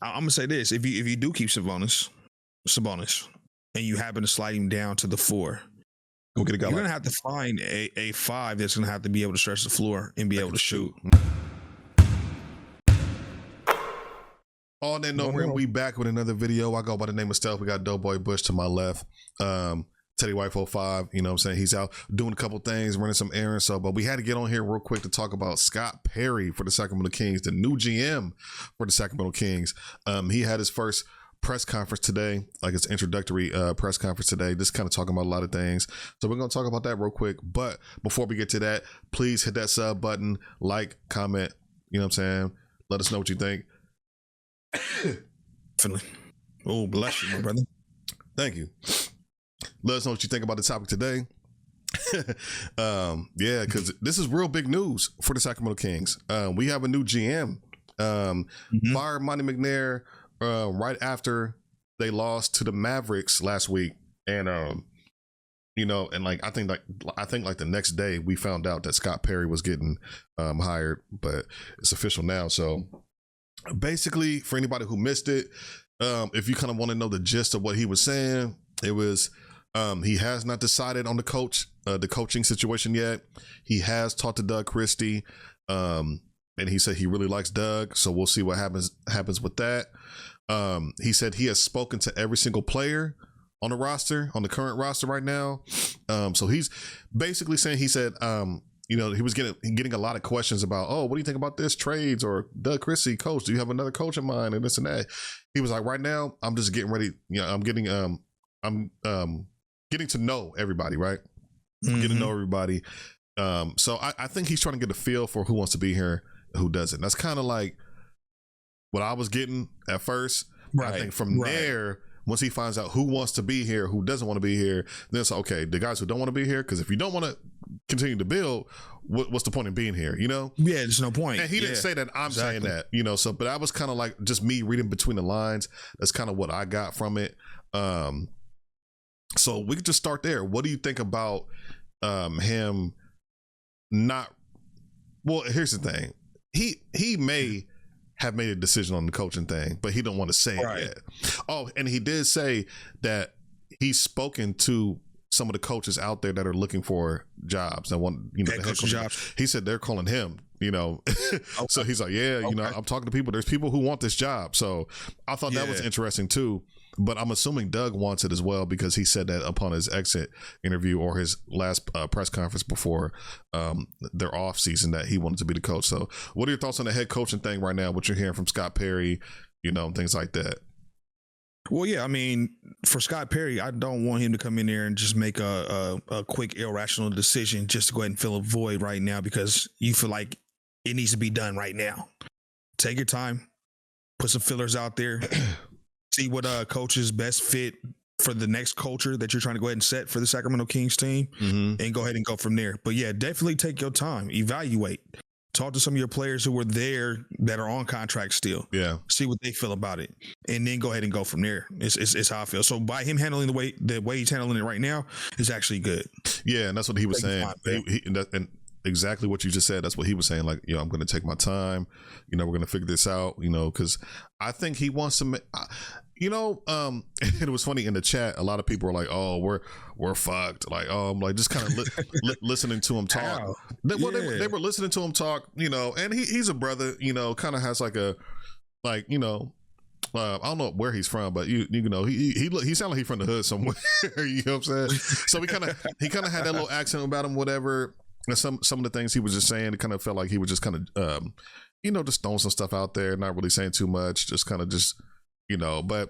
I'm gonna say this: if you do keep Sabonis, and you happen to slide him down to the 4, Go get a guy. You're gonna have to find a 5 that's gonna have to be able to stretch the floor and be able to shoot. On that note, we back with another video. I go by the name of Stealth. We got Doughboy Bush to my left. Teddy White 45, you know what I'm saying? He's out doing a couple things, running some errands. But we had to get on here real quick to talk about Scott Perry for the Sacramento Kings, the new GM for the Sacramento Kings. He had his first press conference today, like his introductory press conference today, just kind of talking about a lot of things. So we're going to talk about that real quick. But before we get to that, please hit that sub button, like, comment, you know what I'm saying? Let us know what you think. Oh, bless you, my brother. Thank you. Let us know what you think about the topic today. Yeah, because this is real big news for the Sacramento Kings. We have a new GM. Fired Monte McNair right after they lost to the Mavericks last week, and you know, and like I think like the next day we found out that Scott Perry was getting hired, but it's official now. So basically, for anybody who missed it, if you kind of want to know the gist of what he was saying, it was he has not decided on the coaching situation yet. He has talked to Doug Christie, and he said he really likes Doug, so we'll see what happens with that. He said he has spoken to every single player on the roster, on the current roster right now. So he's basically saying, he said, you know, he was getting a lot of questions about, oh, what do you think about this trades, or Doug Christie, coach, do you have another coach in mind, and this and that. He was like, right now, I'm just getting ready. You know, I'm getting to know everybody, right? Getting to know everybody. So I think he's trying to get a feel for who wants to be here, who doesn't. That's kind of like what I was getting at first. Right. I think from there, once he finds out who wants to be here, who doesn't want to be here, then it's okay, the guys who don't want to be here, because if you don't want to continue to build, what's the point in being here, you know? Yeah, there's no point. And he didn't say that, I'm saying that, you know, so, but I was kind of like, just me reading between the lines. That's kind of what I got from it. So we could just start there. What do you think about him not, well, here's the thing. He may have made a decision on the coaching thing, but he don't want to say it yet. Oh, and he did say that he's spoken to some of the coaches out there that are looking for jobs that want, you know, the head coach jobs. He said they're calling him, you know. So he's like, yeah, you know, I'm talking to people. There's people who want this job. So I thought that was interesting too. But I'm assuming Doug wants it as well, because he said that upon his exit interview, or his last press conference before their off season, that he wanted to be the coach. So what are your thoughts on the head coaching thing right now? What you're hearing from Scott Perry, you know, things like that? Well, yeah, I mean, for Scott Perry, I don't want him to come in there and just make a quick irrational decision just to go ahead and fill a void right now, because you feel like it needs to be done right now. Take your time, put some fillers out there. See what coaches best fit for the next culture that you're trying to go ahead and set for the Sacramento Kings team, and go ahead and go from there. But yeah, definitely take your time, evaluate, talk to some of your players who were there that are on contract still. Yeah, see what they feel about it, and then go ahead and go from there. It's how I feel. So by him handling the way he's handling it right now is actually good. Yeah, and that's what he was saying. And exactly what you just said. That's what he was saying. Like, you know, I'm going to take my time. You know, we're going to figure this out. You know, because I think he wants to make. You know, it was funny in the chat. A lot of people were like, "Oh, we're fucked." Like, I'm like just kind of listening to him talk. They were listening to him talk. You know, and he's a brother. You know, kind of has like a, like, you know, I don't know where he's from, but you know, he sounded like he's from the hood somewhere. You know what I'm saying? So he kind of had that little accent about him, whatever. And some of the things he was just saying, it kind of felt like he was just kind of, you know, just throwing some stuff out there, not really saying too much, just kind of just. You know, but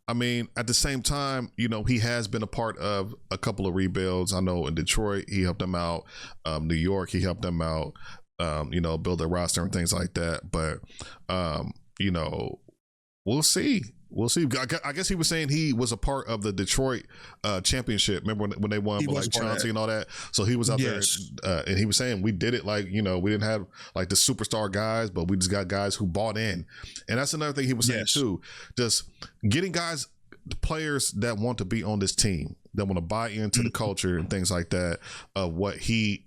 I mean, at the same time, you know, he has been a part of a couple of rebuilds. I know in Detroit, he helped them out. New York, he helped them out, you know, build their roster and things like that. But, you know, we'll see. We'll see. I guess he was saying he was a part of the Detroit championship. Remember when they won with like Chauncey and all that? So he was out there, and he was saying we did it like, you know, we didn't have like the superstar guys, but we just got guys who bought in. And that's another thing he was saying too. Just getting guys, players that want to be on this team, that want to buy into the culture and things like that of what he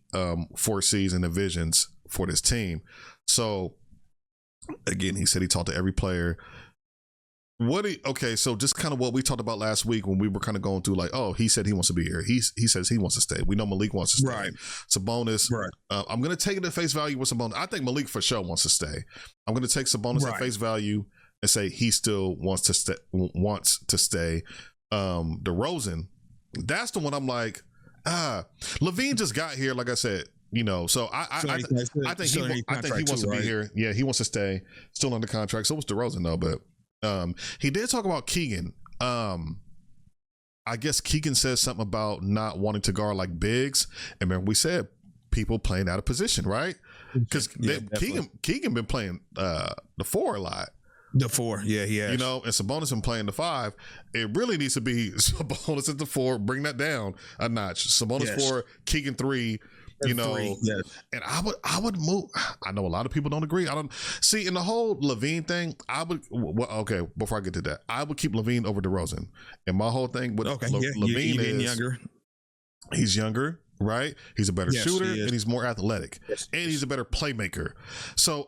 foresees and envisions for this team. So again, he said he talked to every player. Okay, so just kind of what we talked about last week when we were kind of going through like, oh, he said he wants to be here. He says he wants to stay. We know Malik wants to stay. Right. Sabonis. Right. I'm going to take it at face value with Sabonis. I think Malik for sure wants to stay. I'm going to take Sabonis at face value and say he still wants to stay. DeRozan, that's the one I'm like, Levine just got here, like I said, so I think he wants to be here. Yeah, he wants to stay. Still under contract. So was DeRozan though, but he did talk about Keegan. I guess Keegan says something about not wanting to guard like bigs. And remember we said people playing out of position, right? Because Keegan been playing the 4 a lot. The 4, yeah, he has. And Sabonis been playing the 5. It really needs to be Sabonis at the 4. Bring that down a notch. Sabonis 4, Keegan 3. 3, yes. And I would move. I know a lot of people don't agree. I don't see in the whole Levine thing. Okay, before I get to that, I would keep Levine over DeRozan. And my whole thing with Levine is younger. He's younger. Right, he's a better shooter and he's more athletic, and he's a better playmaker. So,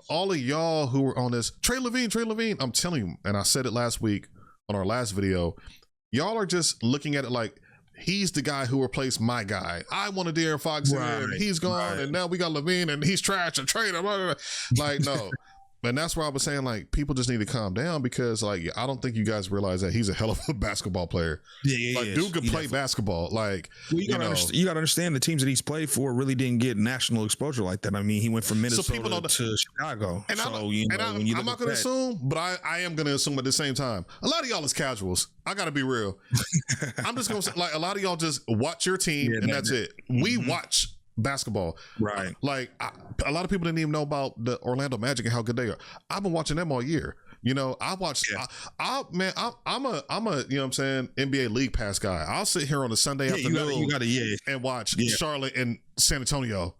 all of y'all who were on this Trey Levine, I'm telling you, and I said it last week on our last video, y'all are just looking at it like he's the guy who replaced my guy. I wanted De'Aaron Fox in there, and he's gone, and now we got Levine, and he's trash and trade him. Like, no. And that's where I was saying, like, people just need to calm down because, like, I don't think you guys realize that he's a hell of a basketball player. Like, dude can play basketball. Like, you got to understand the teams that he's played for really didn't get national exposure like that. I mean, he went from Minnesota to Chicago. And I'm not going to assume, but I am going to assume at the same time, a lot of y'all is casuals. I got to be real. I'm just going to say, like, a lot of y'all just watch your team and that's it. We watch basketball, right? Like a lot of people didn't even know about the Orlando Magic and how good they are. I've been watching them all year. I watched. I'm a you know what I'm saying, NBA League Pass guy. I'll sit here on a Sunday afternoon and watch Charlotte and San Antonio,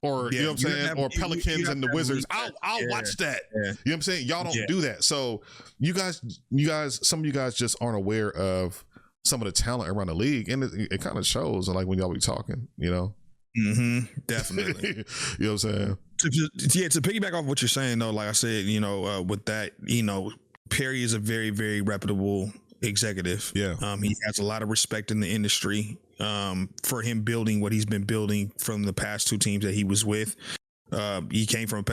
or you know what I'm saying, or Pelicans and the Wizards. I'll watch that. You know what I'm saying? Y'all don't do that. So you guys, some of you guys just aren't aware of some of the talent around the league, and it kind of shows. Like when y'all be talking, definitely. You know what I'm saying? To piggyback off what you're saying though, like I said, with that, Perry is a very, very reputable executive. Yeah. He has a lot of respect in the industry for him building what he's been building from the past 2 teams that he was with. He came from a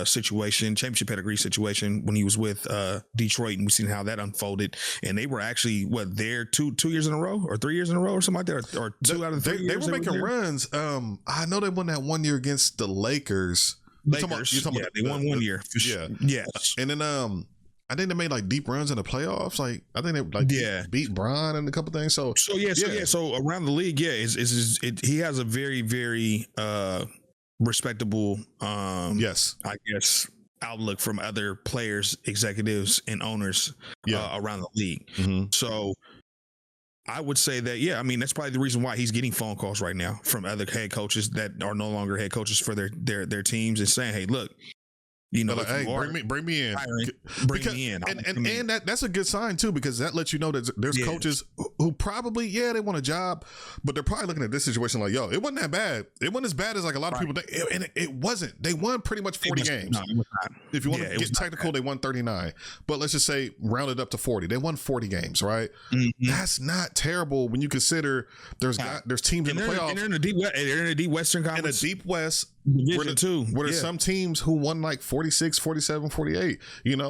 championship pedigree situation when he was with Detroit, and we've seen how that unfolded. And they were actually there 2 years in a row or 3 years in a row or something like that, or 2 out of 3 years. They were making runs. I know they won that 1 year against the Lakers. They won 1 year. Yes. And then I think they made like deep runs in the playoffs. Like I think they beat Bron and a couple things. So around the league, he has a very, very respectable I guess outlook from other players, executives, and owners around the league. So I would say that that's probably the reason why he's getting phone calls right now from other head coaches that are no longer head coaches for their teams and saying, hey, look, like, hey, bring me in. Bring me in. And that's a good sign too, because that lets you know that there's coaches who probably, they want a job, but they're probably looking at this situation like, it wasn't that bad. It wasn't as bad as like a lot of people think. And it wasn't. They won pretty much 40 games. No, it was not. If you want to get technical, they won 39. But let's just say round it up to 40. They won 40 games, right? Mm-hmm. That's not terrible when you consider there's teams in the playoffs. They're in the deep Western Conference. In the deep West. Where there's some teams who won like 46, 47, 48,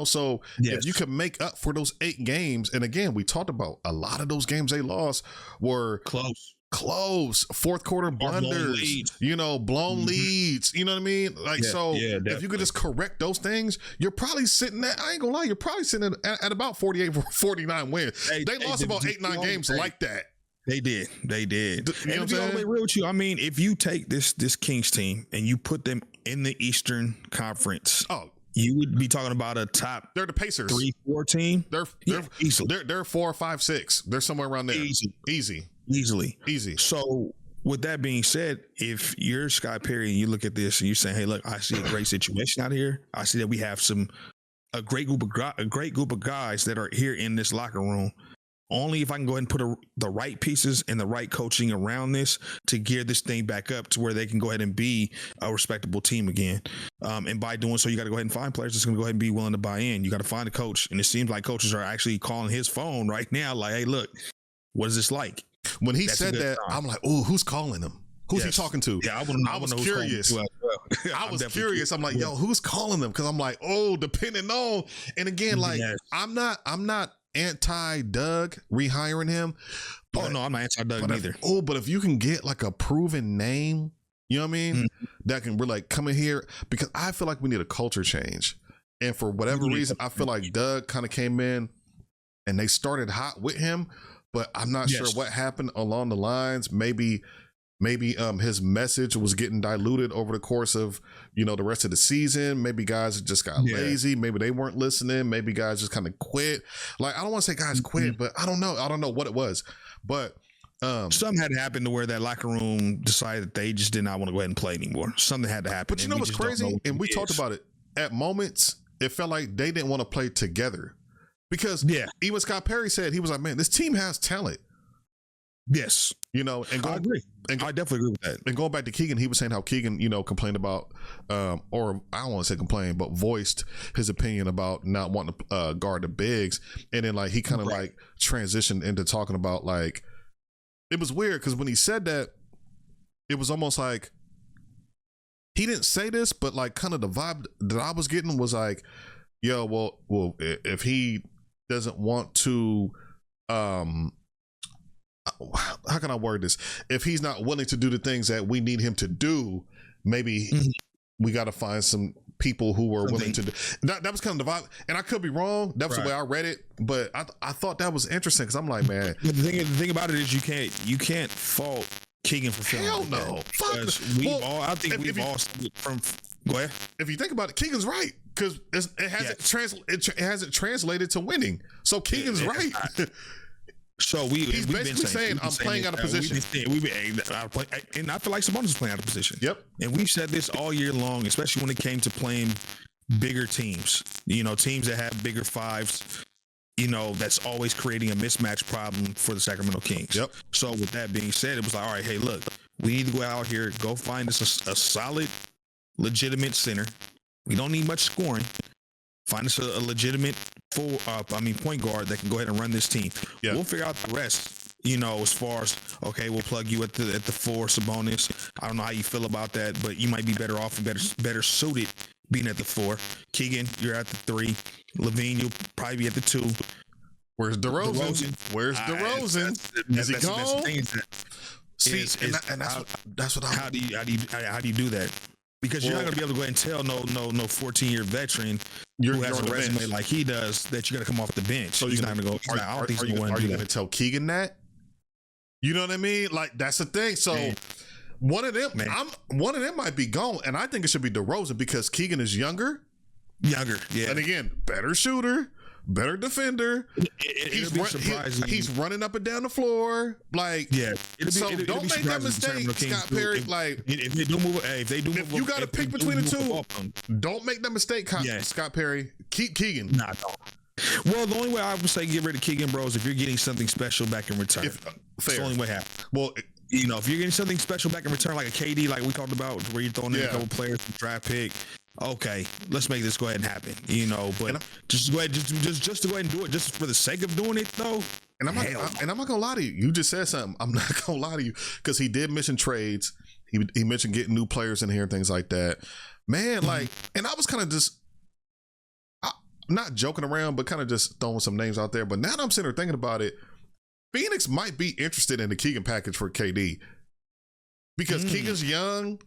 so if you could make up for those 8 games, and again, we talked about a lot of those games they lost were close fourth quarter blunders, blown leads, you know what I mean? Like, if you could just correct those things, you're probably sitting at, I ain't gonna lie, you're probably sitting at about 48, 49 wins. They lost about 8-9 games like that. They did. And to be all the way real with you, I mean, if you take this Kings team and you put them in the Eastern Conference, you would be talking about a top. They're the Pacers 3-4 team. They're 4, 5, 6. They're somewhere around there. Easily. So with that being said, if you're Scott Perry and you look at this and you're saying, hey, look, I see a great situation out here. I see that we have a great group of guys that are here in this locker room. only if I can go ahead and put the right pieces and the right coaching around this to gear this thing back up to where they can go ahead and be a respectable team again. And by doing so, you got to go ahead and find players that's going to go ahead and be willing to buy in. You got to find a coach. And it seems like coaches are actually calling his phone right now. Like, hey, look, what is this like? When he said that, I'm like, oh, who's calling him? Who's he talking to? Yeah, I was curious. I was curious. I'm like, yo, who's calling them? Because I'm like, oh, depending on. And again, like, I'm not anti-Doug rehiring him. But, oh no, I'm not anti-Doug either. But if you can get like a proven name, you know what I mean, that can really like come in here, because I feel like we need a culture change. And for whatever reason, I feel like Doug kind of came in and they started hot with him, but I'm not sure what happened along the lines. Maybe his message was getting diluted over the course of, the rest of the season. Maybe guys just got lazy. Maybe they weren't listening. Maybe guys just kind of quit. Like, I don't want to say guys quit, but I don't know. I don't know what it was. But something had to happen to where that locker room decided that they just did not want to go ahead and play anymore. Something had to happen. But you know what's crazy? And we talked about it. At moments, it felt like they didn't want to play together. Because even Scott Perry said, he was like, man, this team has talent. Yes. And I agree. I definitely agree with that. And going back to Keegan, he was saying how Keegan, complained about, or I don't want to say complained, but voiced his opinion about not wanting to guard the bigs. And then like he kind of like transitioned into talking about like, it was weird because when he said that, it was almost like he didn't say this, but like kind of the vibe that I was getting was like, yo, well, if he doesn't want to, how can I word this? If he's not willing to do the things that we need him to do, maybe we got to find some people who are willing to do that. Was kind of the vibe, and I could be wrong. That was the way I read it, but I thought that was interesting because I'm like, man, the thing about it is you can't fault Keegan for feeling. Hell no. I think we've all seen it from. Go ahead. If you think about it, Keegan's right because it hasn't translated to winning. So Keegan's right. So he's basically saying I'm playing out of position. And I feel like Sabonis is playing out of position. Yep. And we've said this all year long, especially when it came to playing bigger teams. Teams that have bigger fives. That's always creating a mismatch problem for the Sacramento Kings. Yep. So with that being said, it was like, all right, hey, look, we need to go out here, go find us a solid, legitimate center. We don't need much scoring. Find us a legitimate point guard that can go ahead and run this team. Yeah. We'll figure out the rest, as far as, okay, we'll plug you at the 4, Sabonis. I don't know how you feel about that, but you might be better off and better suited being at the 4. Keegan, you're at the 3. Levine, you'll probably be at the 2. Where's DeRozan? Where's DeRozan? Is he gone? How do you do that? Because you're not going to be able to go ahead and tell no 14-year veteran who has a resume like he does that you're going to come off the bench. So he's not going to go. Are you going to tell Keegan that? You know what I mean? Like, that's the thing. So one of them might be gone, and I think it should be DeRozan because Keegan is younger. Yeah. And again, better shooter, better defender. He's running up and down the floor. Like, don't make that mistake, Scott Perry. Like, if they do move, if you got to pick between the two, don't make that mistake, Scott Perry. Keep Keegan. Nah, no. Well, the only way I would say get rid of Keegan, bro, is if you're getting something special back in return. That's the only way happen. Well, if you're getting something special back in return, like a KD, like we talked about, where you're throwing in a couple players from draft pick. Okay, let's make this go ahead and happen. But just go ahead, just to go ahead and do it, just for the sake of doing it, though. And I'm not gonna lie to you. You just said something. I'm not gonna lie to you because he did mention trades. He mentioned getting new players in here and things like that. Man, like, and I was kind of just not joking around, but kind of just throwing some names out there. But now that I'm sitting there thinking about it, Phoenix might be interested in the Keegan package for KD because Keegan's young.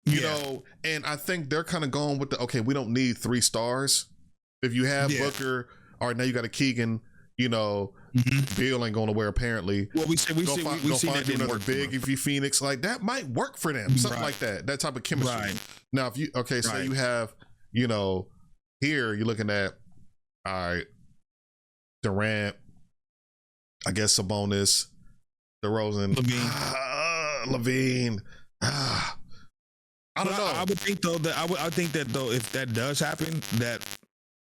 You know, and I think they're kind of going with we don't need 3 stars. If you have Booker, all right, now you got a Keegan, Bill ain't going nowhere apparently. Well, we see that didn't another work big if you Phoenix, like that might work for them, something like that type of chemistry. Right. Now, if you, say you have, here you're looking at, all right, Durant, I guess Sabonis, DeRozan, Levine. I don't know. I would think though that I think that though if that does happen, that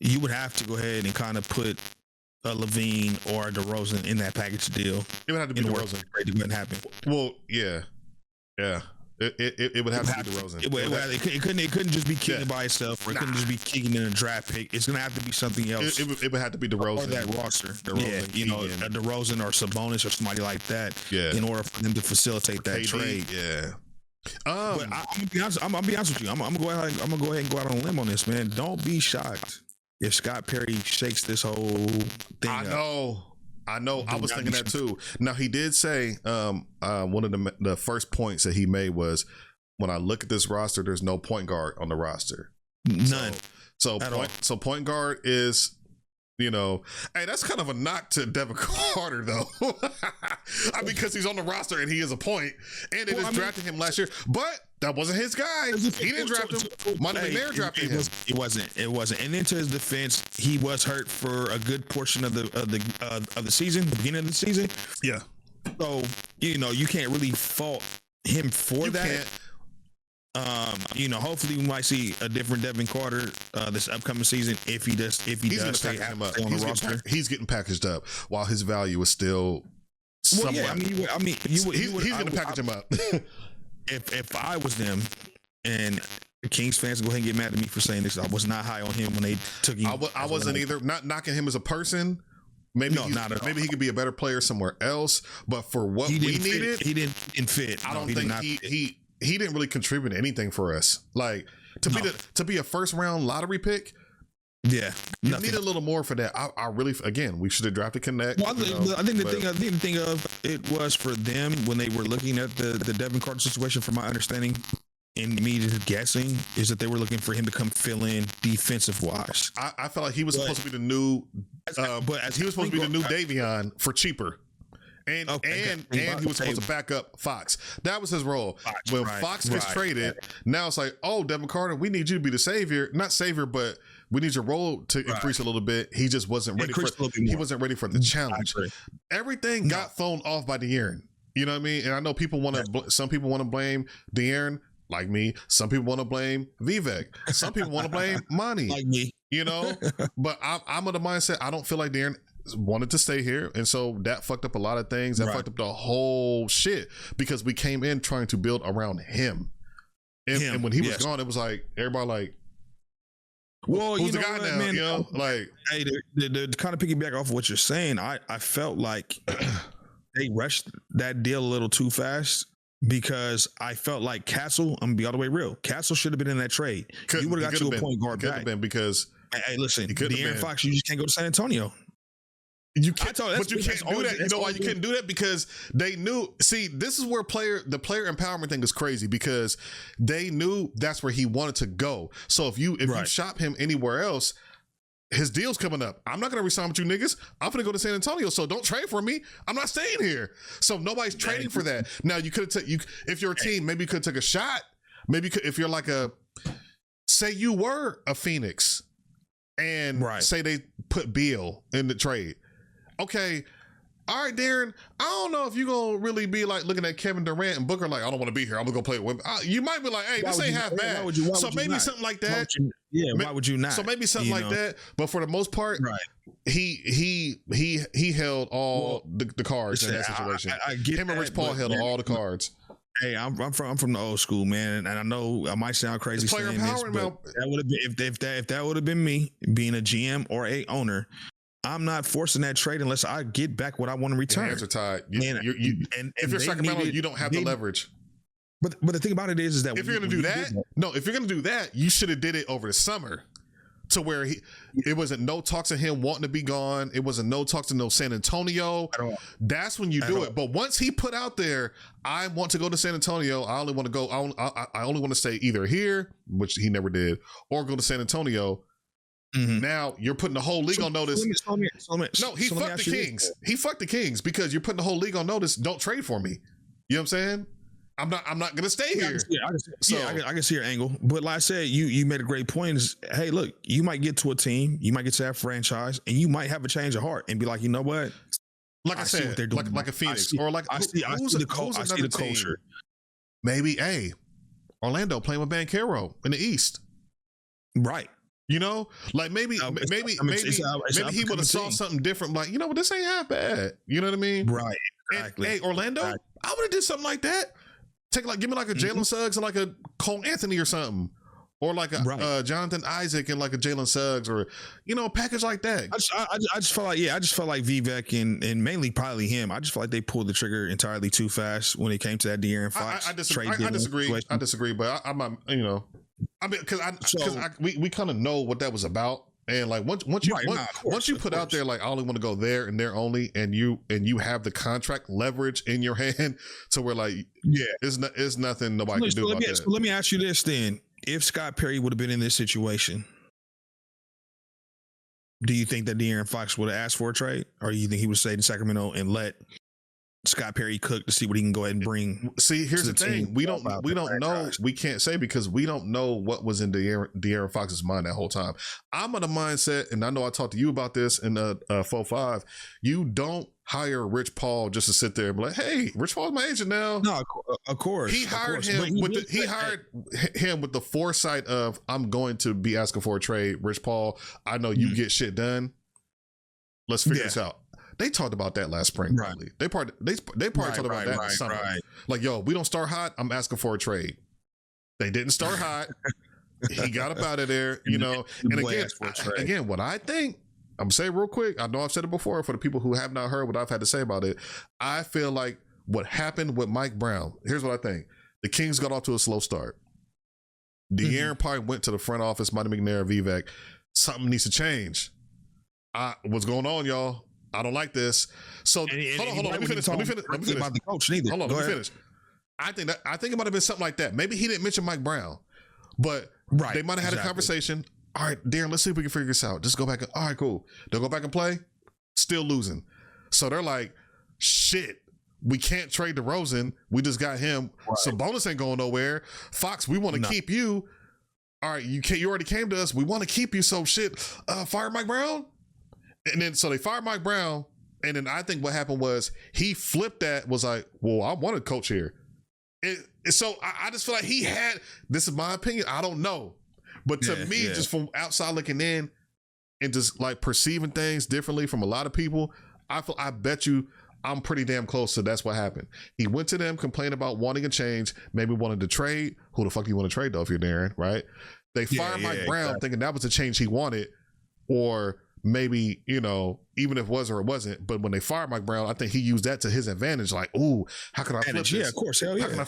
you would have to go ahead and kind of put Levine or a DeRozan in that package deal. It would have to be DeRozan. It wouldn't happen. Well, yeah. It would have to be DeRozan. It couldn't just be Keegan by itself, or it couldn't just be Keegan in a draft pick. It's gonna have to be something else. It would have to be DeRozan. Or that roster. A DeRozan or Sabonis or somebody like that. Yeah. In order for them to facilitate that KD, trade. Yeah. But I'm gonna be honest with you. I'm gonna go ahead and go out on a limb on this, man. Don't be shocked if Scott Perry shakes this whole thing up. I know. I was thinking that too. Now, he did say one of the first points that he made was, when I look at this roster, there's no point guard on the roster. None. So point guard is, hey, that's kind of a knock to Devin Carter, though. Because he's on the roster and he is a point, and they just drafted him last year. But that wasn't his guy. He didn't draft him. mcnair drafted him. It wasn't. And into his defense, he was hurt for a good portion of the season, the beginning of the season. Yeah. So you can't really fault him for that. Hopefully we might see a different Devin Carter this upcoming season if he does stay on the roster. He's getting packaged up while his value is still. Well, yeah, he's going to package him up. If I was them, and Kings fans go ahead and get mad at me for saying this, I was not high on him when they took him. I wasn't either. Not knocking him as a person. Maybe maybe he could be a better player somewhere else. But for what we needed, he didn't fit. I don't think he didn't really contribute anything for us. Like to be a first round lottery pick. Yeah, you need a little more for that. I really, again, we should have drafted Connect. Well, I think the thing of it was for them when they were looking at the Devin Carter situation. From my understanding, and me just guessing, is that they were looking for him to come fill in defensive wise. I felt like he was supposed to be the new, he was supposed to be the new Davion for cheaper. And he was supposed to back up Fox. That was his role. Fox gets traded, now it's like, oh, Devin Carter, we need you to be the savior. Not savior, but we need your role to increase a little bit. He just wasn't ready he wasn't ready for the challenge. Everything got thrown off by De'Aaron. You know what I mean? And I know people want to. Some people want to blame De'Aaron, like me. Some people want to blame Vivek. Some people want to blame Monty, like me. But I'm of the mindset, I don't feel like De'Aaron wanted to stay here, and so that fucked up a lot of things. That fucked up the whole shit because we came in trying to build around him. And when he was gone, it was like everybody like, well, who's the guy now? Man, like, hey, to kind of piggyback off of what you're saying, I felt like they rushed that deal a little too fast. Because I felt like Castle, I'm gonna be all the way real. Castle should have been in that trade. You would have got you a point guard back. Because hey, listen, De'Aaron Fox, you just can't go to San Antonio. You can't, but you can't do that. You know why you couldn't do that? Because they knew. See, this is where the player empowerment thing is crazy because they knew that's where he wanted to go. So if you shop him anywhere else, his deal's coming up. I'm not going to resign with you niggas. I'm going to go to San Antonio. So don't trade for me. I'm not staying here. So nobody's trading for that. Now you could have if you're a team, maybe you could have took a shot. Maybe if you're like say you were a Phoenix and say they put Beal in the trade. Okay, all right, Darren, I don't know if you're going to really be like looking at Kevin Durant and Booker like, I don't want to be here. I'm going to go play with women. You might be like, hey, this ain't half bad. So maybe something like that. Why would you not? So maybe something like that. But for the most part, he held all the cards in that situation. I get him and Rich Paul held all the cards. Hey, I'm from the old school, man, and I know I might sound crazy saying this, but that would have been if that would have been me being a GM or a owner. I'm not forcing that trade unless I get back what I want to return. Your hands are tied. If you're Sacramento, you don't have the leverage. But the thing about it is that if you're going to do that, you should have did it over the summer, to where it wasn't no talks of him wanting to be gone. It wasn't no talks to no San Antonio. That's when you do it. But once he put out there, I want to go to San Antonio. I only want to go. I only want to stay either here, which he never did, or go to San Antonio. Mm-hmm. Now you're putting the whole league on notice. No, he fucked the Kings. He fucked the Kings because you're putting the whole league on notice. Don't trade for me. You know what I'm saying? I'm not gonna stay here. I can see your angle, but like I said, you made a great point. Is hey, look, you might get to a team, you might get to that franchise, and you might have a change of heart and be like, you know what? Like I said, what they're doing. Like a Phoenix, or like I see the culture. Maybe Orlando playing with Banchero in the East. Right. You know, like maybe he would have saw something different. Like, you know what, this ain't half bad. You know what I mean? Right. Exactly. And, hey, Orlando, exactly. I would have did something like that. Give me like a Jalen Suggs and like a Cole Anthony or something. Or like a Jonathan Isaac and like a Jalen Suggs, or, you know, a package like that. I just felt like Vivek and mainly probably him. I just felt like they pulled the trigger entirely too fast when it came to that De'Aaron Fox. I disagree. But I'm you know, I mean, because we kind of know what that was about. And like once you put out there like, I only want to go there and there only, and you have the contract leverage in your hand to where like, yeah, it's nothing nobody can do about that. So let me ask you this then. If Scott Perry would have been in this situation, do you think that De'Aaron Fox would have asked for a trade, or do you think he would stay in Sacramento and let Scott Perry cook to see what he can go ahead and bring? See, here's the thing: we don't know. We can't say because we don't know what was in De'Aaron Fox's mind that whole time. I'm of the mindset, and I know I talked to you about this in 4-5. You don't hire Rich Paul just to sit there and be like, "Hey, Rich Paul's my agent now." No, of course. He hired him with the foresight of, I'm going to be asking for a trade. Rich Paul, I know you get shit done. Let's figure this out. They talked about that last spring. Right. Probably. They probably talked about that in the summer. Right. Like, yo, we don't start hot, I'm asking for a trade. They didn't start hot. He got up out of there, you know. And again, what I think, I'm gonna say real quick, I know I've said it before, for the people who have not heard what I've had to say about it, I feel like what happened with Mike Brown, here's what I think. The Kings got off to a slow start. De'Aaron probably went to the front office, Monte McNair, Vivek. Something needs to change. What's going on, y'all? I don't like this. So hold on. Let me finish. About the coach neither. Hold on, let me finish. I think it might have been something like that. Maybe he didn't mention Mike Brown, but they might have had a conversation. All right, Darren, let's see if we can figure this out. Just go back. All right, cool. They'll go back and play. Still losing. So they're like, shit, we can't trade DeRozan. We just got him. Right. Sabonis ain't going nowhere. Fox, we want to keep you. All right, you already came to us. We want to keep you. So shit, fire Mike Brown. And then so they fired Mike Brown. And then I think what happened was he flipped that, was like, well, I want to coach here. So I just feel like he had, this is my opinion, I don't know. But to me, just from outside looking in and just like perceiving things differently from a lot of people, I bet you I'm pretty damn close to that's what happened. He went to them, complained about wanting a change, maybe wanted to trade. Who the fuck do you want to trade though if you're Darren, right? They fired Mike Brown thinking that was the change he wanted, or maybe, you know, even if it was or it wasn't. But when they fired Mike Brown, I think he used that to his advantage. Like, ooh, how can I flip this? Yeah, of course. Hell yeah.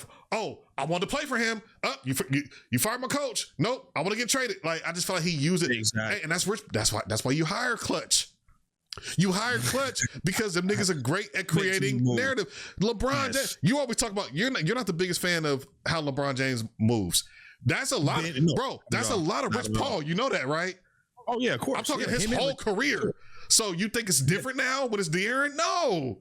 I want to play for him. You fired my coach. Nope, I want to get traded. Like, I just felt like he used it. Exactly. And that's rich. That's why you hire Clutch. You hire Clutch because them niggas are great at creating narrative. LeBron James, you always talk about, you're not the biggest fan of how LeBron James moves. That's a lot, That's a lot of Rich Paul. You know that, right? Oh yeah, of course. I'm talking his whole career. So you think it's different now when it's De'Aaron? No,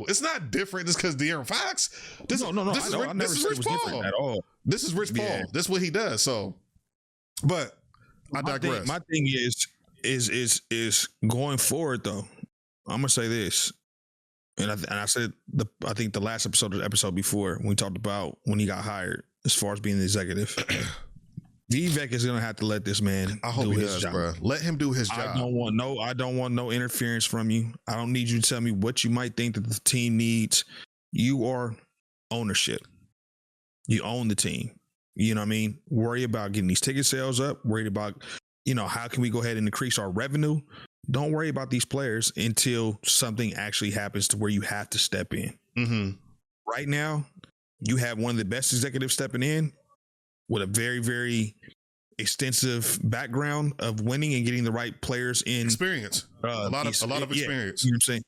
it's not different just because De'Aaron Fox. This is Rich Paul at all. This is Rich Paul. This is what he does. So, but I digress. My thing is going forward though. I'm gonna say this, and I said I think the last episode of the episode before when we talked about when he got hired as far as being the executive. Vivek is gonna have to let this man do his job, bro. Let him do his job. I don't want no interference from you. I don't need you to tell me what you might think that the team needs. You are ownership. You own the team. You know what I mean? Worry about getting these ticket sales up. Worried about, you know, how can we go ahead and increase our revenue? Don't worry about these players until something actually happens to where you have to step in. Mm-hmm. Right now, you have one of the best executives stepping in with a very, very extensive background of winning and getting the right players in experience. A lot of experience. You know what I'm saying?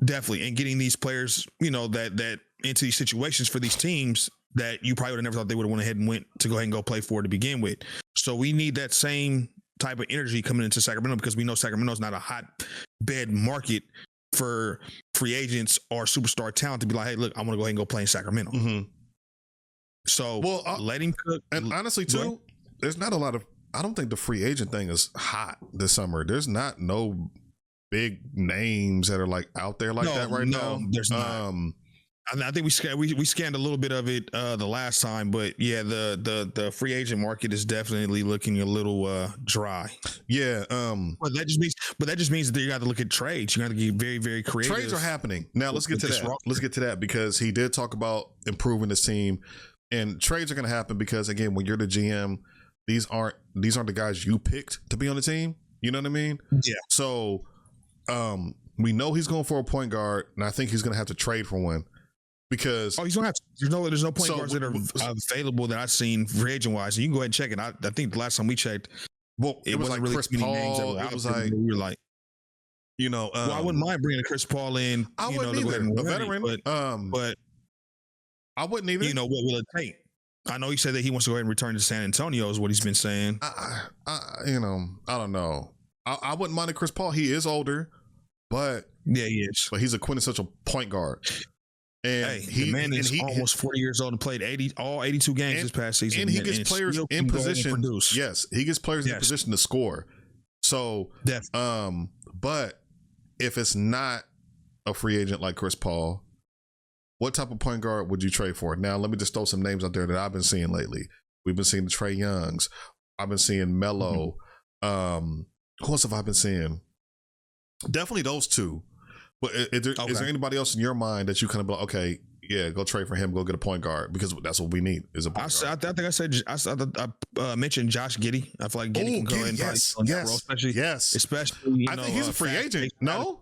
Definitely. And getting these players, you know, that into these situations for these teams that you probably would have never thought they would have went ahead and went to go ahead and go play for to begin with. So we need that same type of energy coming into Sacramento, because we know Sacramento is not a hotbed market for free agents or superstar talent to be like, hey, look, I want to go ahead and go play in Sacramento. Mm-hmm. So let him cook. And honestly, too, there's not a lot of, I don't think the free agent thing is hot this summer. There's not no big names that are like out there like that right now. There's not. I think we scanned a little bit of it the last time, but yeah, the free agent market is definitely looking a little dry. Yeah. But that just means that you got to look at trades. You got to get very, very creative. Trades are happening now. Let's get to that. Let's get to that because he did talk about improving his team, and trades are going to happen because again, when you're the GM, these aren't the guys you picked to be on the team. You know what I mean? Yeah. So, we know he's going for a point guard, and I think he's going to have to trade for one because he's going to have to. There's no point guards that are available that I've seen free agent wise. So you can go ahead and check it. I think the last time we checked, it was like really Chris Paul. It was like we were like, I wouldn't mind bringing Chris Paul in. I wouldn't either. A veteran, but I wouldn't either. What will it take? I know he said that he wants to go ahead and return to San Antonio is what he's been saying. I don't know. I wouldn't mind a Chris Paul. He is older, but yeah, he is. But he's a quintessential point guard. And the man is almost 40 years old and played 82 games this past season. And he gets players in position. Yes, he gets players in position to score. So, but if it's not a free agent like Chris Paul, what type of point guard would you trade for? Now, let me just throw some names out there that I've been seeing lately. We've been seeing the Trae Youngs. I've been seeing Melo. Who else have I been seeing? Definitely those two. But is there anybody else in your mind that you kind of be like, okay, yeah, go trade for him, go get a point guard because that's what we need is a point guard. I think I mentioned Josh Giddey. I feel like Giddey can go in and especially I think he's a free agent. No,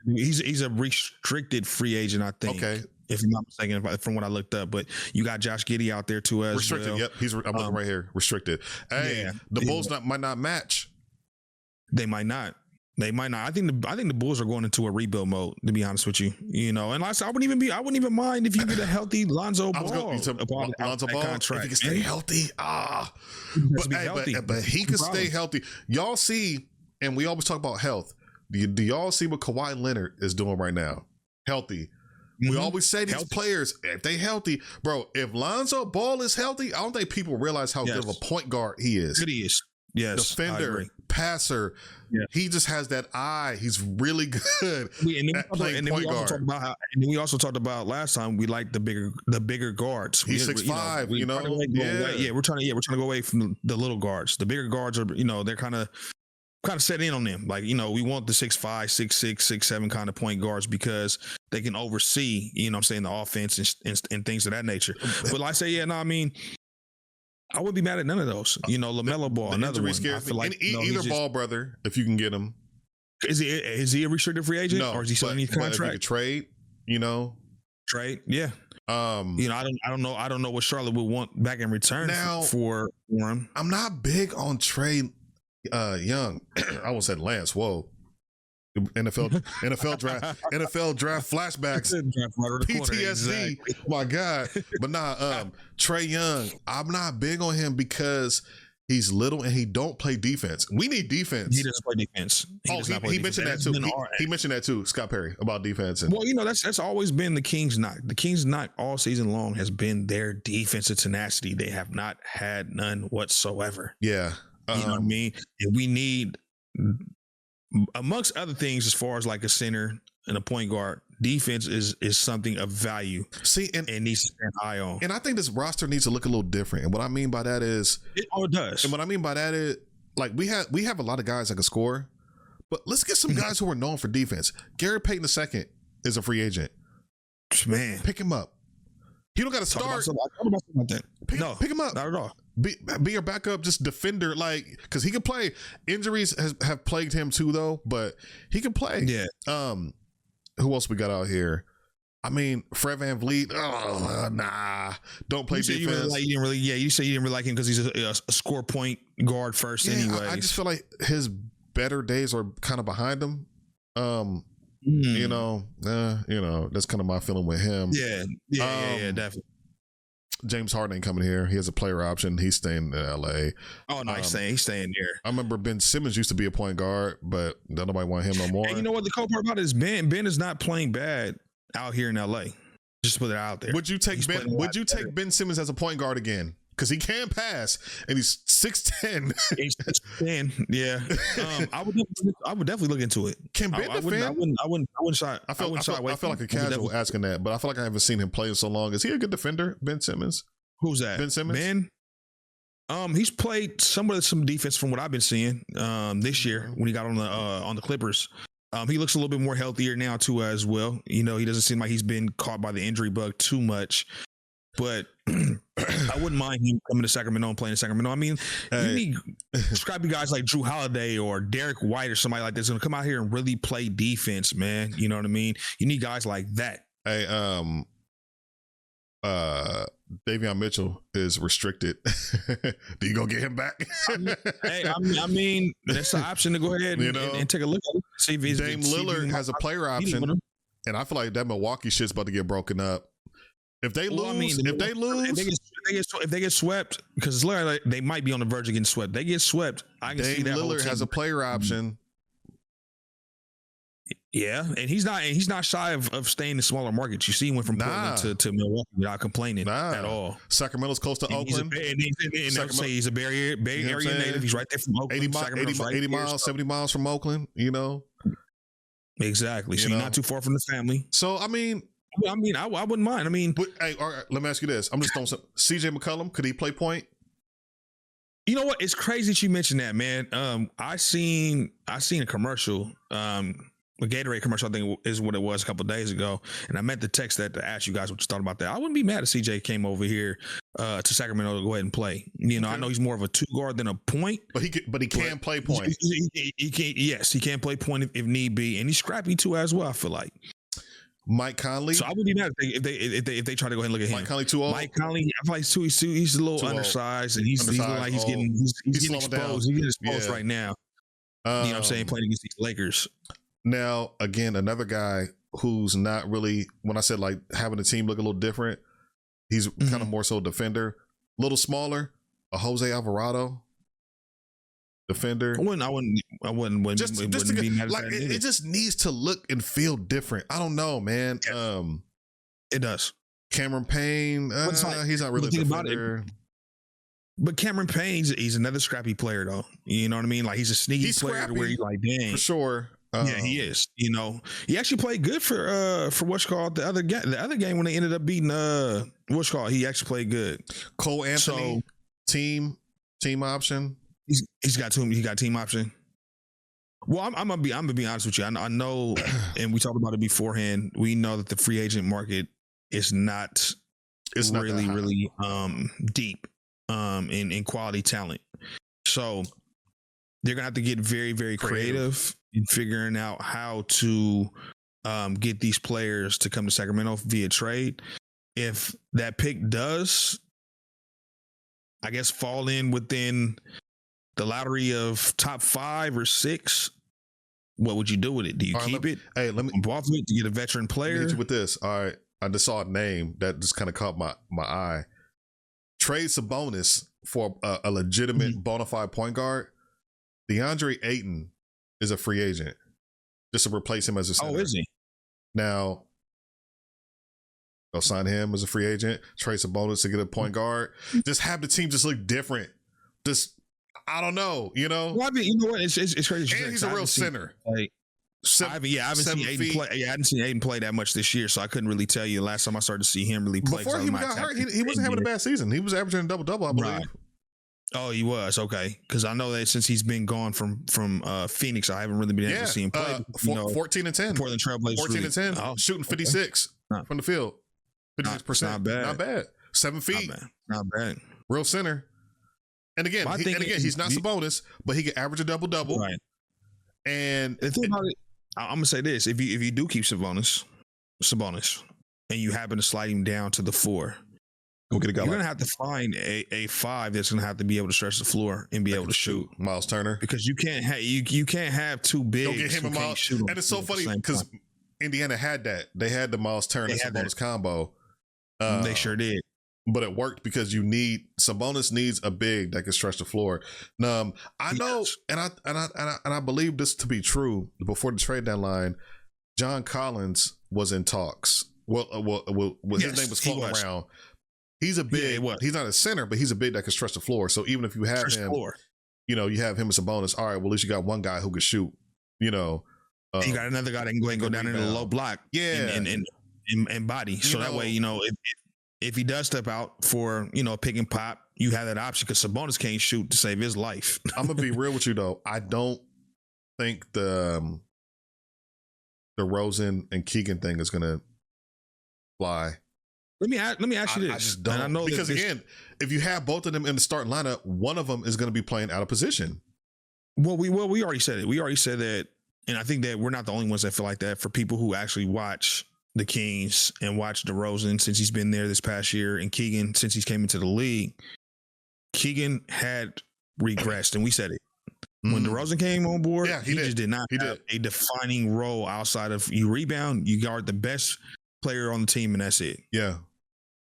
he's a restricted free agent. I think. Okay. If I'm not mistaken, from what I looked up, but you got Josh Giddey out there too as restricted. Well. Yep, I'm looking right here. Restricted. Hey, the Bulls might not match. They might not. I think the Bulls are going into a rebuild mode. To be honest with you, and like I said, I wouldn't even mind if you get a healthy Lonzo Ball. Lonzo Ball contract. If he can stay healthy, but he can stay healthy. Y'all see, and we always talk about health. Do y'all see what Kawhi Leonard is doing right now? Healthy. We always say these players, if they healthy, bro, if Lonzo Ball is healthy, I don't think people realize how good of a point guard he is. Good he is. Yes. Defender, passer. Yes. He just has that eye. He's really good at playing point guard. And then we also talked about last time, we like the bigger guards. He's 6'5", we're trying to go away from the little guards. The bigger guards are, they're kind of set in on them. Like, we want the 6'5", 6'6", 6'7" kind of point guards because they can oversee, the offense and things of that nature. But like I say, I wouldn't be mad at none of those. LaMelo Ball, another one. I feel like either Ball brother, if you can get him. Is he a restricted free agent? No, or is he still underneath contract? If you could trade, Trade, yeah. I don't know what Charlotte would want back in return for him. I'm not big on Trae Young. I almost said Lance. Whoa. NFL draft flashbacks. PTSD. Exactly. My God. But Trae Young, I'm not big on him because he's little and he don't play defense. We need defense. He doesn't play defense. He mentioned that too. He mentioned that too, Scott Perry, about defense. That's always been the Kings' knock. The Kings' knock all season long has been their defensive tenacity. They have not had none whatsoever. Yeah. You know what I mean? And we need, amongst other things, as far as like a center and a point guard, defense is something of value. See, and needs to stand high on. And I think this roster needs to look a little different. And what I mean by that is, it does. And what I mean by that is, like we have a lot of guys that can score, but let's get some guys who are known for defense. Gary Payton II is a free agent. Man, pick him up. He don't got to start. Pick him up. Not at all. Be your backup, just defender, because he can play. Injuries have plagued him too, though, but he can play. Yeah. Who else we got out here? I mean, Fred VanVleet. Oh, nah, don't play defense. You say you didn't really like him because he's a score point guard first, anyway. I just feel like his better days are kind of behind him. That's kind of my feeling with him. Yeah, definitely. James Harden ain't coming here. He has a player option. He's staying in LA. Oh no, he's staying there. I remember Ben Simmons used to be a point guard, but nobody want him no more. And you know what the cool part about it is Ben is not playing bad out here in LA. Just put it out there. Would you take Ben Simmons as a point guard again? because he can pass and he's 6'10". He's 6'10". Yeah. I would definitely look into it. Can Ben defend? I wouldn't shy. I feel like a casual asking that, but I feel like I haven't seen him play in so long. Is he a good defender, Ben Simmons? Who's that? Ben Simmons? Ben? He's played some defense from what I've been seeing this year when he got on the Clippers. He looks a little bit more healthier now too as well. You know, he doesn't seem like he's been caught by the injury bug too much. But I wouldn't mind him coming to Sacramento and playing in Sacramento. I mean, you need scrappy guys like Drew Holiday or Derek White or somebody like that's going to come out here and really play defense, man. You know what I mean? You need guys like that. Hey, Davion Mitchell is restricted. Do you go get him back? I mean, that's an option to go ahead and take a look at it. See if he's Dame Lillard has a player option, and I feel like that Milwaukee shit's about to get broken up. If they lose, if they get swept, because they might be on the verge of getting swept. They get swept. I can see that. Dame Lillard has a player option. Yeah, and he's not shy of staying in smaller markets. You see, he went from Portland to Milwaukee without complaining at all. Sacramento's close to Oakland. He's a Bay Area native. He's right there from Oakland. 80 miles, 70 miles from Oakland. You know, exactly. So you're not too far from the family. So I mean, I wouldn't mind. I mean, but hey, all right, let me ask you this. I'm just throwing some. CJ McCollum, could he play point? You know what? It's crazy that you mentioned that, man. I seen a commercial. A Gatorade commercial, I think is what it was a couple of days ago. And I meant to text that to ask you guys what you thought about that. I wouldn't be mad if CJ came over here to Sacramento to go ahead and play. You know, okay. I know he's more of a two guard than a point. But he can play point. He can play point if need be. And he's scrappy too as well, I feel like. Mike Conley. So I wouldn't be mad if they try to go ahead and look at him. Mike Conley too old. Mike Conley, I feel like he's a little undersized, and he's looking like he's getting exposed. Down. He's getting exposed right now. You know what I'm saying? Playing against these Lakers. Now, again, another guy who's not really, when I said like having the team look a little different, he's kind of more so a defender, a little smaller, a Jose Alvarado defender. I wouldn't just be mad at like that. It just needs to look and feel different. I don't know, man. Yes. It does. Cameron Payne, he's not really a defender. But Cameron Payne, he's another scrappy player though. You know what I mean? Like he's a sneaky player scrappy, where you're like, dang. For sure. Yeah, he is. You know, he actually played good for what's called the other game when they ended up beating what's called. He actually played good. Cole Anthony, team option. He got team option. Well, I'm gonna be honest with you. I know, and we talked about it beforehand. We know that the free agent market is not really deep in quality talent. So they're gonna have to get very, very creative in figuring out how to get these players to come to Sacramento via trade. If that pick does, I guess, fall in within the lottery of top 5 or 6, what would you do with it? Do you keep it? Hey, let me involve it to get a veteran player. Hit you with this. All right, I just saw a name that just kind of caught my eye. Trade Sabonis for a legitimate bona fide point guard. DeAndre Ayton is a free agent just to replace him as a center. Oh, is he? Now, they'll sign him as a free agent, trade Sabonis to get a point guard. Just have the team just look different. Just, I don't know, you know? Well, I mean, you know what? It's crazy. And he's a real center. I haven't seen Ayton play. Yeah, I hadn't seen Ayton play that much this year, so I couldn't really tell you. Last time I started to see him really play. Before he got hurt, he wasn't having a bad season. He was averaging a double-double, I believe. Right. Oh, he was. Okay. Because I know that since he's been gone from Phoenix, I haven't really been able to see him play. 14 and 10. Portland Trailblazers. 14 and 10. Shooting 56 from the field. 56%. Not bad. Not bad. 7 feet. Not bad. Real center. And again, he's not Sabonis, but he can average a double-double. Right. And the thing about it, I'm going to say this. If you do keep Sabonis, and you happen to slide him down to the 4, go get a guy. You're going to have to find a 5 that's going to have to be able to stretch the floor and be able to shoot. Miles Turner. Because you can't have two bigs. Don't get him a Miles. And it's so funny because Indiana had that. They had the Miles Turner and Sabonis combo. They sure did. But it worked because Sabonis needs a big that can stretch the floor. I know, and I believe this to be true. Before the trade deadline, John Collins was in talks. Well, his name was floating around. he's a big. He's not a center, but he's a big that can stretch the floor. So even if you have him, you have him as a bonus. All right, well at least you got one guy who can shoot. You got another guy that can go down into the low block. And body. So that way, if he does step out for a pick and pop, you have that option because Sabonis can't shoot to save his life. I'm gonna be real with you though. I don't think the Rosen and Keegan thing is gonna fly. Let me ask you this. I just don't. I know because again, if you have both of them in the starting lineup, one of them is going to be playing out of position. Well, we already said it. We already said that, and I think that we're not the only ones that feel like that. For people who actually watch the Kings and watch DeRozan since he's been there this past year, and Keegan since he's came into the league, Keegan had regressed, and we said it. When DeRozan came on board, he just did not have a defining role outside of you rebound, you guard the best player on the team, and that's it. Yeah.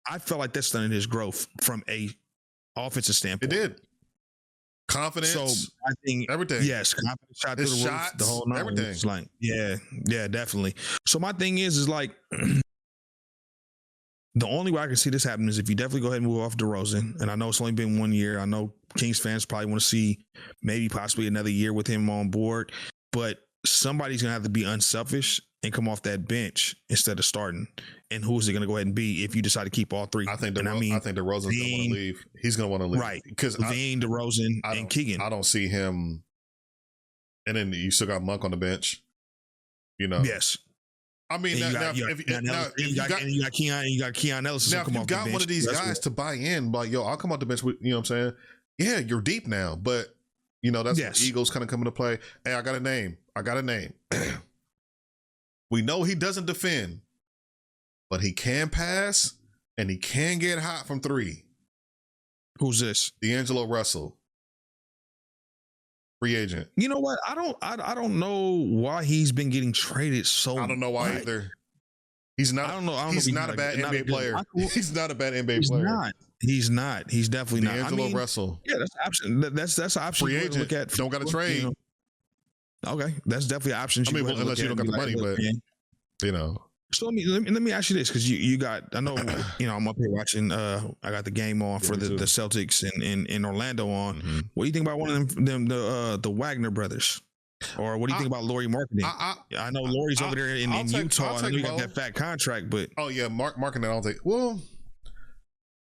I felt like that stunted his growth from a offensive standpoint. It did. Confidence. So I think everything. Yes, confidence shot through the roof, the whole nine. Everything. It's like, yeah, definitely. So my thing is like the only way I can see this happen is if you definitely go ahead and move off DeRozan. And I know it's only been 1 year. I know Kings fans probably want to see maybe possibly another year with him on board, but somebody's gonna have to be unselfish and come off that bench instead of starting. And who's it going to go ahead and be if you decide to keep all three? I think DeRozan's going to want to leave. He's going to want to leave. Right. Because DeRozan, and Keegan. I don't see him. And then you still got Monk on the bench. Yes. I mean, you got Keon Ellis. Now, if you got one of these guys to buy in, like, yo, I'll come off the bench with, you know what I'm saying? Yeah, you're deep now. But, that's where egos kind of come into play. Hey, I got a name. We know he doesn't defend, but he can pass and he can get hot from three. Who's this? D'Angelo Russell, free agent. You know what? I don't know why he's been getting traded so. I don't know why either. He's not. I don't know. He's not a bad NBA player. He's not a bad NBA player. He's not. He's definitely not. D'Angelo Russell. Yeah, that's an option. That's an option. Free agent. Look at. Don't got to trade. Okay, that's definitely an option. Unless you don't got the money, but. So let me ask you this, because you got, I know, I'm up here watching, I got the game on for the Celtics in Orlando on. Mm-hmm. What do you think about one of them the Wagner brothers? Or what do you think about Lauri Markkanen? I know Lauri's over there in Utah. I know you got that fat contract, but. Oh, yeah, Markkanen, I don't think. Well,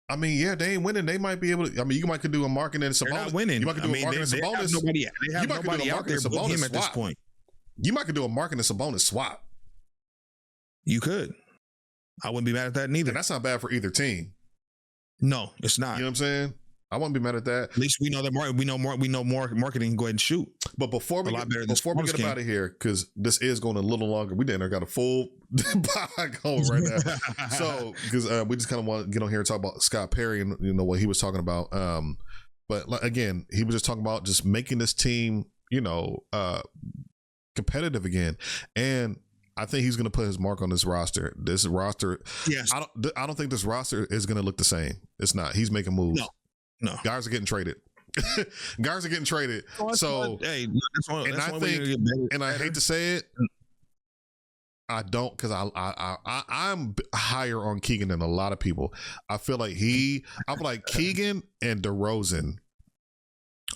I mean, yeah, they ain't winning. They might be able to. I mean, you might could do a Markkanen and Sabonis. They're not winning. You might could do a Markkanen and Sabonis. They have nobody out there but him at this point. You might could do a Markkanen and Sabonis swap. You could. I wouldn't be mad at that neither. And that's not bad for either team. No, it's not. You know what I'm saying? I wouldn't be mad at that. At least we know that we know Markkanen can go ahead and shoot. But before we get up out of here, because this is going a little longer, we didn't got a full pod going right now. So because we just kind of want to get on here and talk about Scott Perry and what he was talking about. But again, he was just talking about just making this team competitive again. And I think he's going to put his mark on this roster. This roster, yes. I don't think this roster is going to look the same. It's not. He's making moves. No. Guys are getting traded. So, I hate to say it, I don't, because I'm higher on Keegan than a lot of people. I feel like Keegan and DeRozan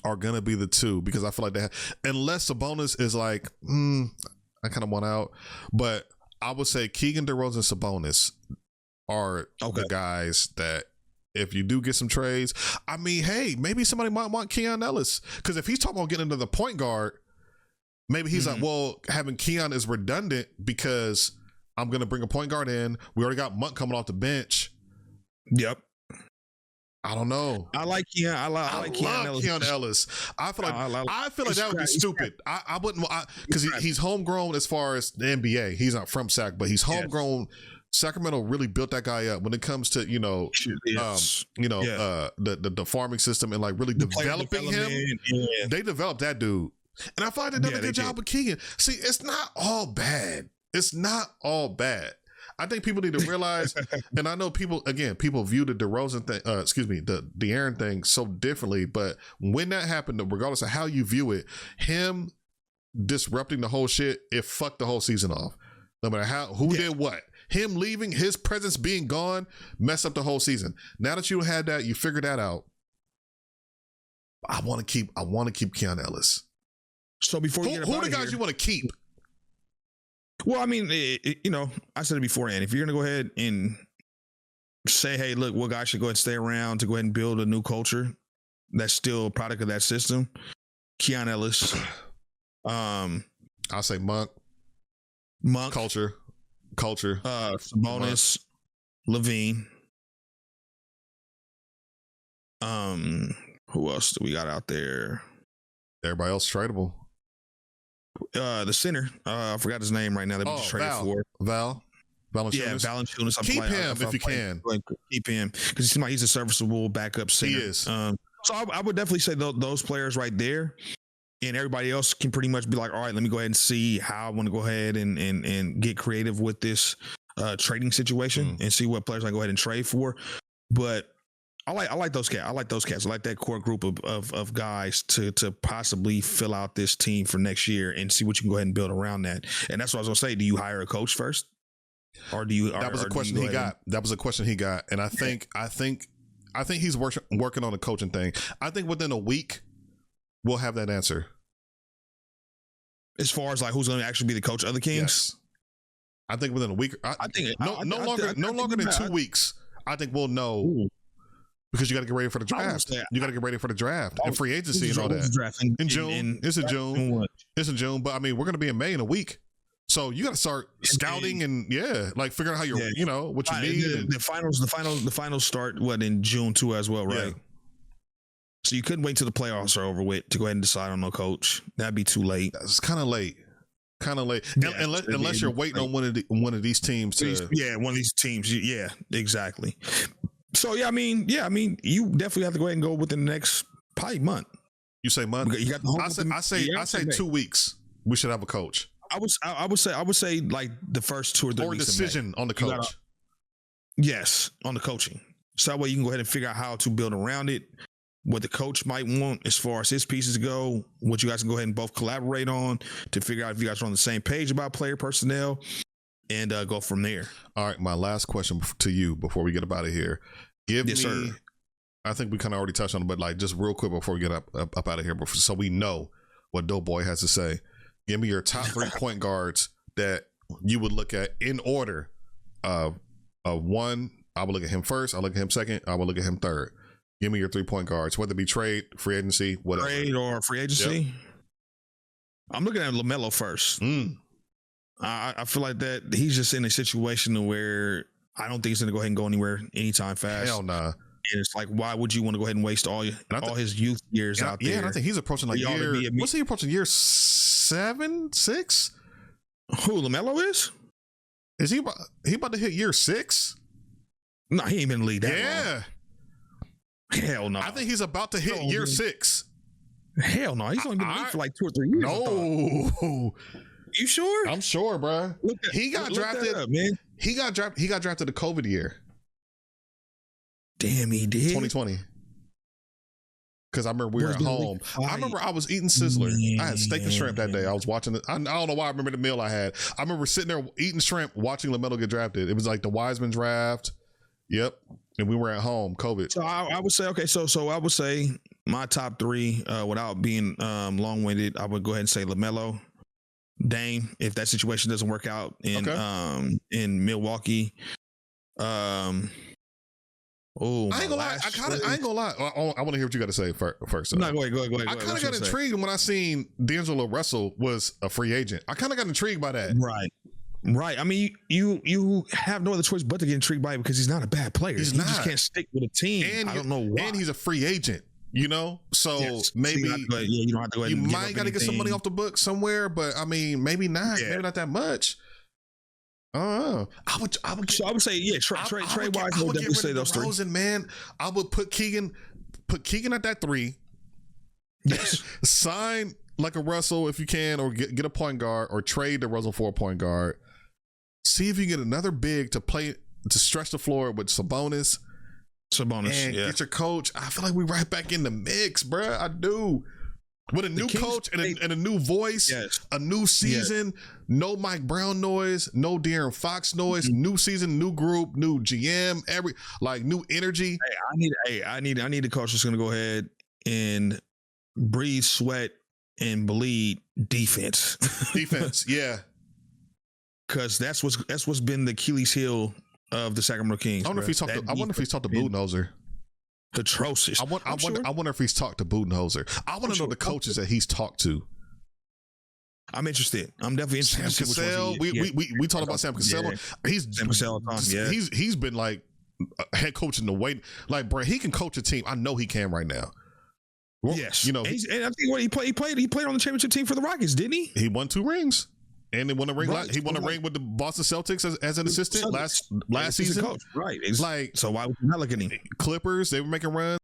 are going to be the two, because I feel like they have, unless Sabonis is like, I kind of want out, but I would say Keegan, DeRozan, Sabonis are the guys that if you do get some trades, I mean, hey, maybe somebody might want Keon Ellis, because if he's talking about getting into the point guard, maybe he's like, well, having Keon is redundant because I'm going to bring a point guard in. We already got Monk coming off the bench. Yep. I don't know. I like Keon. I like Keon Ellis. I feel like that would be stupid. I wouldn't, because he's homegrown as far as the NBA. He's not from Sac, but he's homegrown. Yes. Sacramento really built that guy up when it comes to the farming system and like really developing him. Yeah. They developed that dude, and I find they done a good job with Keegan. See, it's not all bad. I think people need to realize, and I know people view the DeRozan thing, the De'Aaron thing so differently, but when that happened, regardless of how you view it, him disrupting the whole shit, it fucked the whole season off. No matter who did what, him leaving, his presence being gone, mess up the whole season. Now that you had that, you figured that out. I want to keep Keon Ellis. So before who the guys you want to keep? Well, I mean, I said it beforehand. If you're going to go ahead and say, hey, look, what guys should go ahead and stay around to go ahead and build a new culture that's still a product of that system, Keon Ellis. I'll say Monk. Culture. Sabonis. Levine. Who else do we got out there? Everybody else tradable. The center. I forgot his name right now. That we just traded for. Valanciunas. Yeah, Valanciunas. Keep him if you can. Keep him because he seems like he's a serviceable backup center. He is. So I would definitely say those players right there, and everybody else can pretty much be like, all right, let me go ahead and see how I want to go ahead and get creative with this trading situation and see what players I go ahead and trade for. But I like those cats. I like that core group of guys to possibly fill out this team for next year and see what you can go ahead and build around that. And that's what I was gonna say. Do you hire a coach first, or do you? That was a question he got. That was a question he got, and I think he's working on the coaching thing. I think within a week we'll have that answer. As far as like who's going to actually be the coach of the Kings, yes. I think within a week. No longer than 2 weeks. I think we'll know. Ooh. Because you got to get ready for the draft. You got to get ready for the draft and free agency and all that. In June. It's in June. It's in June. But I mean, we're going to be in May in a week. So you got to start scouting and figuring out how you're, what you need. The finals start in June too as well, right? Yeah. So you couldn't wait till the playoffs are over with to go ahead and decide on no coach. That'd be too late. It's kind of late. Yeah, unless you're waiting on one of these teams to. Yeah, one of these teams. Yeah, exactly. So I mean, you definitely have to go ahead and go within the next probably month. You say month? You got the I say 2 weeks. We should have a coach. I would say like the first 2 or 3 weeks. Or decision on the coach. Yes, on the coaching. So that way you can go ahead and figure out how to build around it, what the coach might want as far as his pieces go, what you guys can go ahead and both collaborate on to figure out if you guys are on the same page about player personnel, and go from there. All right, my last question to you before we get up out of here. Sir. I think we kind of already touched on it, but like just real quick before we get up out of here, so we know what Doughboy has to say. Give me your top 3 point guards that you would look at in order of one. I would look at him first. I'll look at him second. I will look at him third. Give me your 3 point guards, whether it be trade, free agency, whatever. Trade or free agency? Yep. I'm looking at LaMelo first. I feel like that he's just in a situation where I don't think he's going to go ahead and go anywhere anytime fast. Hell nah. And it's like, why would you want to go ahead and waste all his youth years out there? Yeah, and I think he's approaching like what's he approaching? Year 7, 6? Who, LaMelo is? Is he about to hit year 6? No, he ain't been in the league that long. Yeah. Hell no. I think he's about to hit year 6. Hell no. He's only been in the league for like 2 or 3 years. No. You sure? I'm sure, bro. He got drafted, man. He got drafted the COVID year. Damn, he did. 2020. Because I remember we were at home. I remember I was eating Sizzler. Man. I had steak and shrimp that day. I was watching it. I don't know why I remember the meal I had. I remember sitting there eating shrimp, watching LaMelo get drafted. It was like the Wiseman draft. Yep. And we were at home, COVID. So I would say, okay, so I would say my top 3, without being long-winded, I would go ahead and say LaMelo, Dame, if that situation doesn't work out in Milwaukee. I ain't gonna lie. I ain't gonna lie. I want to hear what you got to say first. No, go ahead. I kind of got intrigued when I seen D'Angelo Russell was a free agent. I kind of got intrigued by that. Right. I mean, you have no other choice but to get intrigued by it because he's not a bad player. He just can't stick with a team. And I don't know why. And he's a free agent. So yes. Maybe you don't have to go ahead. You might got to get some money off the book somewhere, but I mean, maybe not. Yeah. Maybe not that much. I would say, yeah, trade wise, I would definitely say those 3. DeRozan, man, I would put Keegan at that 3. Yes. Sign like a Russell if you can, or get a point guard, or trade DeRozan for a point guard. See if you get another big to stretch the floor with Sabonis, and get your coach. I feel like we right back in the mix, bro. I do. with a new coach and a new voice, a new season, no Mike Brown noise, no De'Aaron Fox noise, new season, new group, new GM, new energy. I need a coach that's going to go ahead and breathe, sweat, and bleed defense. Defense, yeah. Because that's what's been the Achilles heel of the Sacramento Kings. I wonder if he's talked to Budenholzer. Atrocious. I wonder if he's talked to Budenholzer. I want to know the coaches that he's talked to. I'm interested. I'm definitely interested. Sam Cassell. We talked about Sam Cassell. Yeah. Sam Cassell. He's been like head coach in the way. Like, bro, he can coach a team. I know he can right now. Yes, and I think he played on the championship team for the Rockets, didn't he? He won 2 rings. And they won a ring. Right. He won a ring with the Boston Celtics as an assistant last season. Coach. Right. Like, so why would you not look at him? Clippers, they were making runs.